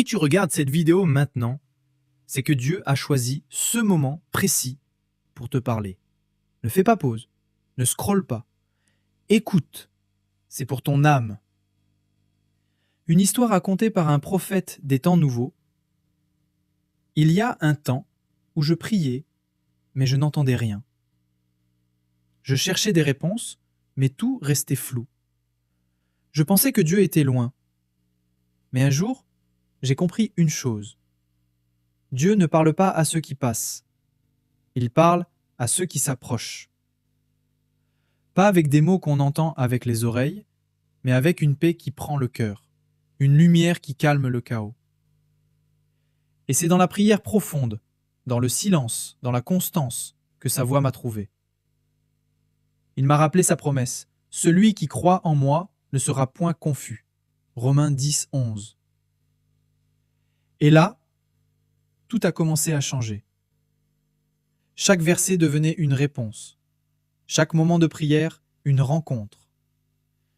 tu regardes cette vidéo maintenant, c'est que Dieu a choisi ce moment précis pour te parler. Ne fais pas pause, ne scrolle pas. Écoute, c'est pour ton âme. Une histoire racontée par un prophète des temps nouveaux. Il y a un temps où je priais, mais je n'entendais rien. Je cherchais des réponses, mais tout restait flou. Je pensais que Dieu était loin. Mais un jour, j'ai compris une chose. Dieu ne parle pas à ceux qui passent. Il parle à ceux qui s'approchent. Pas avec des mots qu'on entend avec les oreilles, mais avec une paix qui prend le cœur, une lumière qui calme le chaos. Et c'est dans la prière profonde, dans le silence, dans la constance, que sa voix m'a trouvé. Il m'a rappelé sa promesse. Celui qui croit en moi ne sera point confus. Romains 10, 11. Et là, tout a commencé à changer. Chaque verset devenait une réponse. Chaque moment de prière, une rencontre.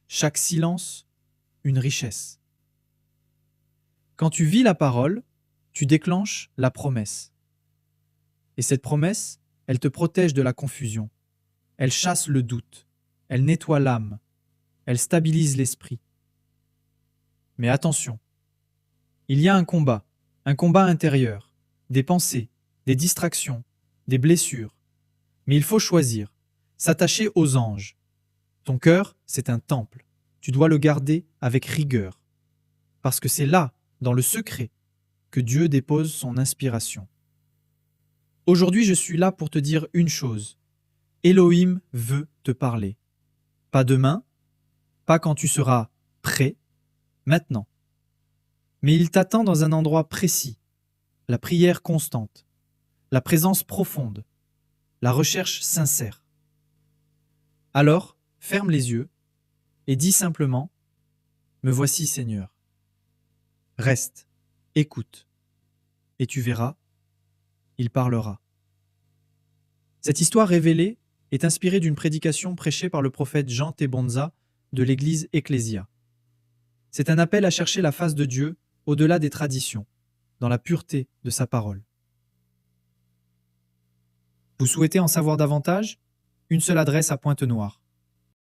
Chaque silence, une richesse. Quand tu vis la parole, tu déclenches la promesse. Et cette promesse, elle te protège de la confusion. Elle chasse le doute. Elle nettoie l'âme. Elle stabilise l'esprit. Mais attention, il y a un combat intérieur, des pensées, des distractions, des blessures. Mais il faut choisir, s'attacher aux anges. Ton cœur, c'est un temple. Tu dois le garder avec rigueur. Parce que c'est là, dans le secret, que Dieu dépose son inspiration. Aujourd'hui, je suis là pour te dire une chose. Elohim veut te parler. Pas demain, pas quand tu seras prêt, maintenant. Mais il t'attend dans un endroit précis, la prière constante, la présence profonde, la recherche sincère. Alors, ferme les yeux et dis simplement « Me voici Seigneur ». Reste, écoute, et tu verras, il parlera. Cette histoire révélée est inspirée d'une prédication prêchée par le prophète Jean Tebonza de l'église Ecclésia. C'est un appel à chercher la face de Dieu au-delà des traditions, dans la pureté de sa parole. Vous souhaitez en savoir davantage ? Une seule adresse à Pointe-Noire.